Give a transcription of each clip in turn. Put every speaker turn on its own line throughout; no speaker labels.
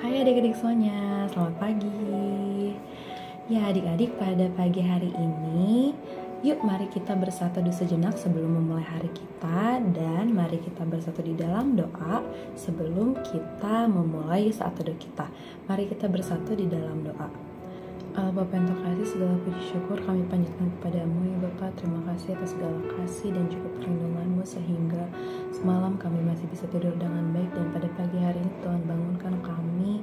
Hai adik-adik semuanya, selamat pagi. Ya adik-adik, pada pagi hari ini yuk mari kita bersatu sejenak sebelum memulai hari kita. Dan mari kita bersatu di dalam doa sebelum kita memulai saat teduh kita. Mari kita bersatu di dalam doa. Bapa yang terkasih, segala puji syukur kami panjatkan kepadamu ya Bapa. Terima kasih atas segala kasih dan juga perlindunganmu sehingga semalam kami masih bisa tidur dengan baik. Dan pada pagi hari ini Tuhan bangunkan kami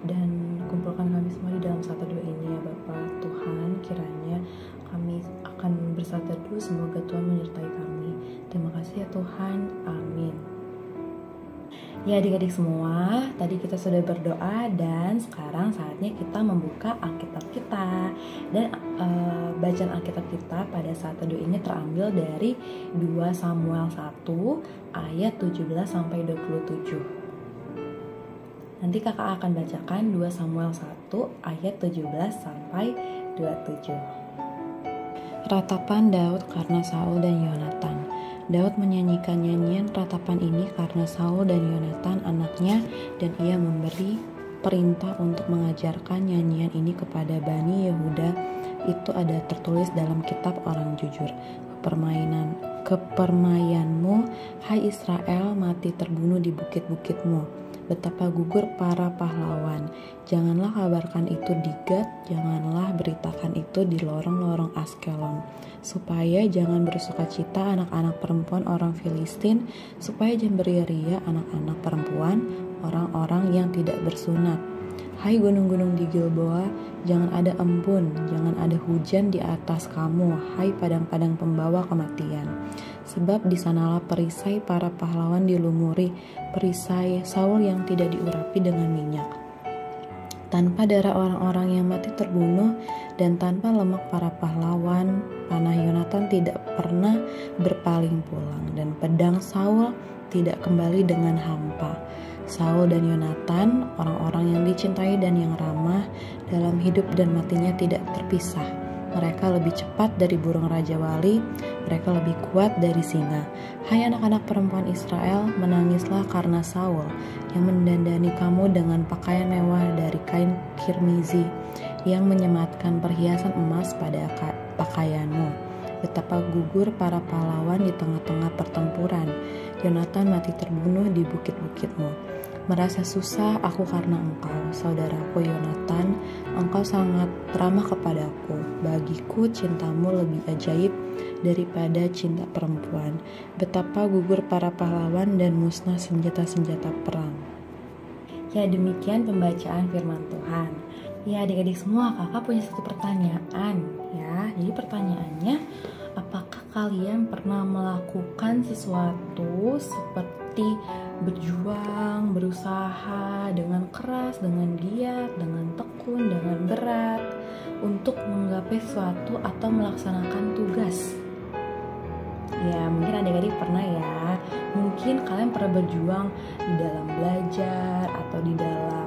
dan kumpulkan kami semua di dalam satu doa ini ya Bapa. Tuhan, kiranya kami akan bersatu, semoga Tuhan menyertai kami. Terima kasih ya Tuhan, amin. Ya adik-adik semua, tadi kita sudah berdoa dan sekarang saatnya kita membuka Alkitab kita. Dan bacaan Alkitab kita pada saat teduh ini terambil dari 2 Samuel 1 ayat 17-27. Nanti kakak akan bacakan 2 Samuel 1 ayat 17-27. Ratapan Daud karena Saul dan Yonatan. Daud menyanyikan nyanyian ratapan ini karena Saul dan Yonatan anaknya, dan ia memberi perintah untuk mengajarkan nyanyian ini kepada Bani Yehuda. Itu ada tertulis dalam kitab orang jujur. Kepermayanmu, hai Israel, mati terbunuh di bukit-bukitmu. Betapa gugur para pahlawan. Janganlah kabarkan itu di Gat, janganlah beritakan itu di lorong-lorong Askelon, supaya jangan bersukacita anak-anak perempuan orang Filistin, supaya jangan beria-ria anak-anak perempuan orang-orang yang tidak bersunat. Hai gunung-gunung di Gilboa, jangan ada embun, jangan ada hujan di atas kamu, hai padang-padang pembawa kematian. Sebab di sanalah perisai para pahlawan dilumuri, perisai Saul yang tidak diurapi dengan minyak. Tanpa darah orang-orang yang mati terbunuh, dan tanpa lemak para pahlawan, panah Yonatan tidak pernah berpaling pulang, dan pedang Saul tidak kembali dengan hampa. Saul dan Yonatan, orang-orang yang dicintai dan yang ramah, dalam hidup dan matinya tidak terpisah. Mereka lebih cepat dari burung raja wali, mereka lebih kuat dari singa. Hai anak-anak perempuan Israel, menangislah karena Saul, yang mendandani kamu dengan pakaian mewah dari kain kirmizi, yang menyematkan perhiasan emas pada pakaianmu. Betapa gugur para pahlawan di tengah-tengah pertempuran. Yonatan mati terbunuh di bukit-bukitmu. Merasa susah aku karena engkau, saudaraku Yonatan, engkau sangat ramah kepadaku. Bagiku cintamu lebih ajaib daripada cinta perempuan. Betapa gugur para pahlawan dan musnah senjata-senjata perang. Ya, demikian pembacaan firman Tuhan. Ya adik-adik semua, kakak punya satu pertanyaan ya. Jadi pertanyaannya, apakah kalian pernah melakukan sesuatu seperti berjuang, berusaha dengan keras, dengan giat, dengan tekun, dengan berat untuk menggapai sesuatu atau melaksanakan tugas? Ya mungkin adik-adik pernah ya. Mungkin kalian pernah berjuang di dalam belajar atau di dalam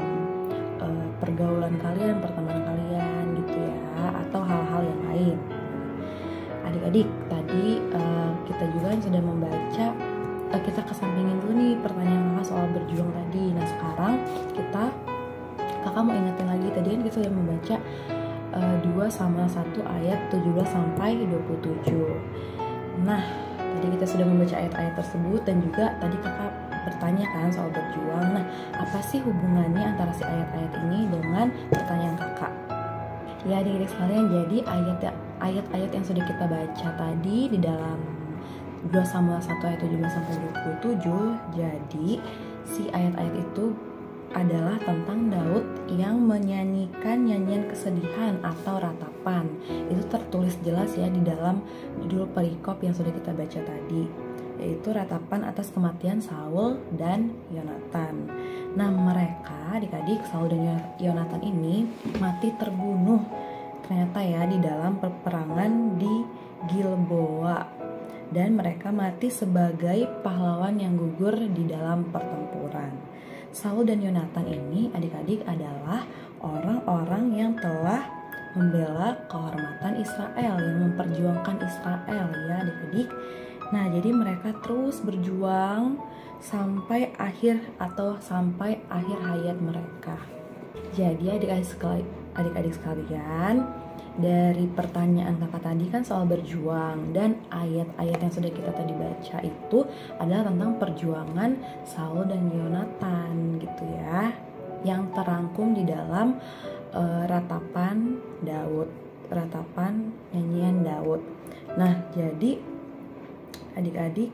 pergaulan kalian, pertemanan kalian gitu ya, atau hal-hal yang lain. Adik-adik, tadi kita juga sudah membaca, kita kesampingin dulu nih pertanyaan kakak soal berjuang tadi. Nah sekarang kakak mau ingetin lagi, tadi kan kita sudah membaca 2 Samuel 1 ayat 17-27. Nah tadi kita sudah membaca ayat-ayat tersebut, dan juga tadi kakak bertanya kan soal berjuang. Nah apa sih hubungannya antara si ayat-ayat ini dengan pertanyaan kakak? Ya adik-adik sekalian, jadi ayat-ayat yang sudah kita baca tadi di dalam 2 Samuel 1 ayat 17-27, jadi si ayat-ayat itu adalah tentang Daud yang menyanyikan nyanyian kesedihan atau ratapan. Itu tertulis jelas ya di dalam judul perikop yang sudah kita baca tadi, yaitu ratapan atas kematian Saul dan Yonatan. Nah mereka adik-adik, Saul dan Yonatan ini mati terbunuh ternyata ya di dalam peperangan di Gilboa, dan mereka mati sebagai pahlawan yang gugur di dalam pertempuran. Saul dan Yonatan ini adik-adik adalah orang-orang yang telah membela kehormatan Israel, yang memperjuangkan Israel ya adik-adik. Nah jadi mereka terus berjuang sampai akhir hayat mereka. Jadi adik-adik sekalian, dari pertanyaan kakak tadi kan soal berjuang, dan ayat-ayat yang sudah kita tadi baca itu adalah tentang perjuangan Saul dan Yonatan gitu ya, yang terangkum di dalam ratapan nyanyian Daud. Nah, jadi adik-adik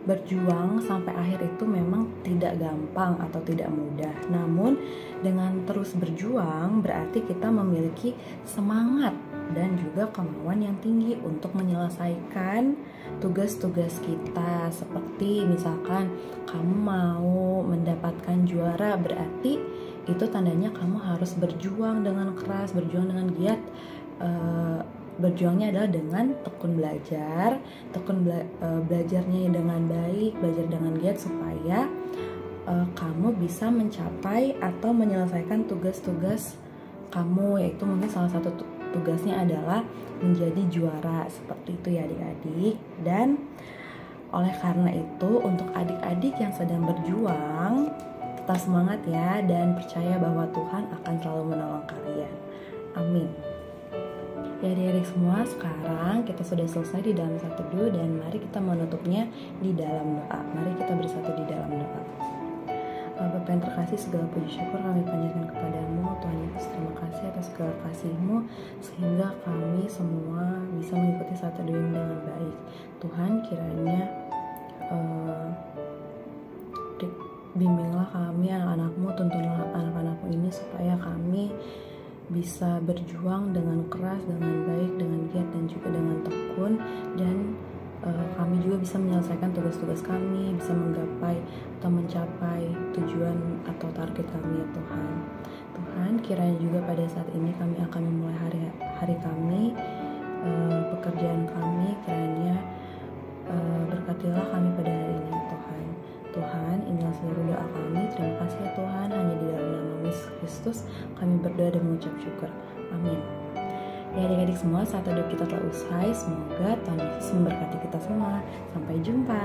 berjuang sampai akhir itu memang tidak gampang atau tidak mudah. Namun dengan terus berjuang berarti kita memiliki semangat dan juga kemauan yang tinggi untuk menyelesaikan tugas-tugas kita. Seperti misalkan kamu mau mendapatkan juara, berarti itu tandanya kamu harus berjuang dengan keras, berjuang dengan giat. Berjuangnya adalah dengan tekun belajar, belajarnya dengan baik, belajar dengan giat supaya kamu bisa mencapai atau menyelesaikan tugas-tugas kamu, yaitu mungkin salah satu tugasnya adalah menjadi juara, seperti itu ya adik-adik. Dan oleh karena itu untuk adik-adik yang sedang berjuang, tetap semangat ya, dan percaya bahwa Tuhan akan selalu menolong kalian. Amin. Ya adik-adik semua, sekarang kita sudah selesai di dalam satu teduh, dan mari kita menutupnya di dalam doa. Mari kita bersatu di dalam doa. Bapa yang terkasih, segala puji syukur kami panjatkan kepadamu Tuhan Yesus. Terima kasih atas segala kasih-Mu sehingga kami semua bisa mengikuti satu teduh ini dengan baik. Tuhan, kiranya bimbinglah kami anak-anak-Mu, tuntunlah anak-anak-Mu ini supaya kami bisa berjuang dengan keras, dengan baik, dengan giat, dan juga dengan tekun, dan kami juga bisa menyelesaikan tugas-tugas kami, bisa menggapai atau mencapai tujuan atau target kami ya Tuhan. Tuhan, kiranya juga pada saat ini kami akan memulai hari kami, pekerjaan kami, kiranya berkatilah kami pada hari ini ya Tuhan. Tuhan, inilah seluruh doa kami. Terima kasih ya Tuhan, hanya di dalam nama Yesus Kristus kami berdoa dan mengucap syukur. Amin. Ya adik-adik semua, saat teduh kita telah usai. Semoga Tuhan Yesus memberkati kita semua. Sampai jumpa.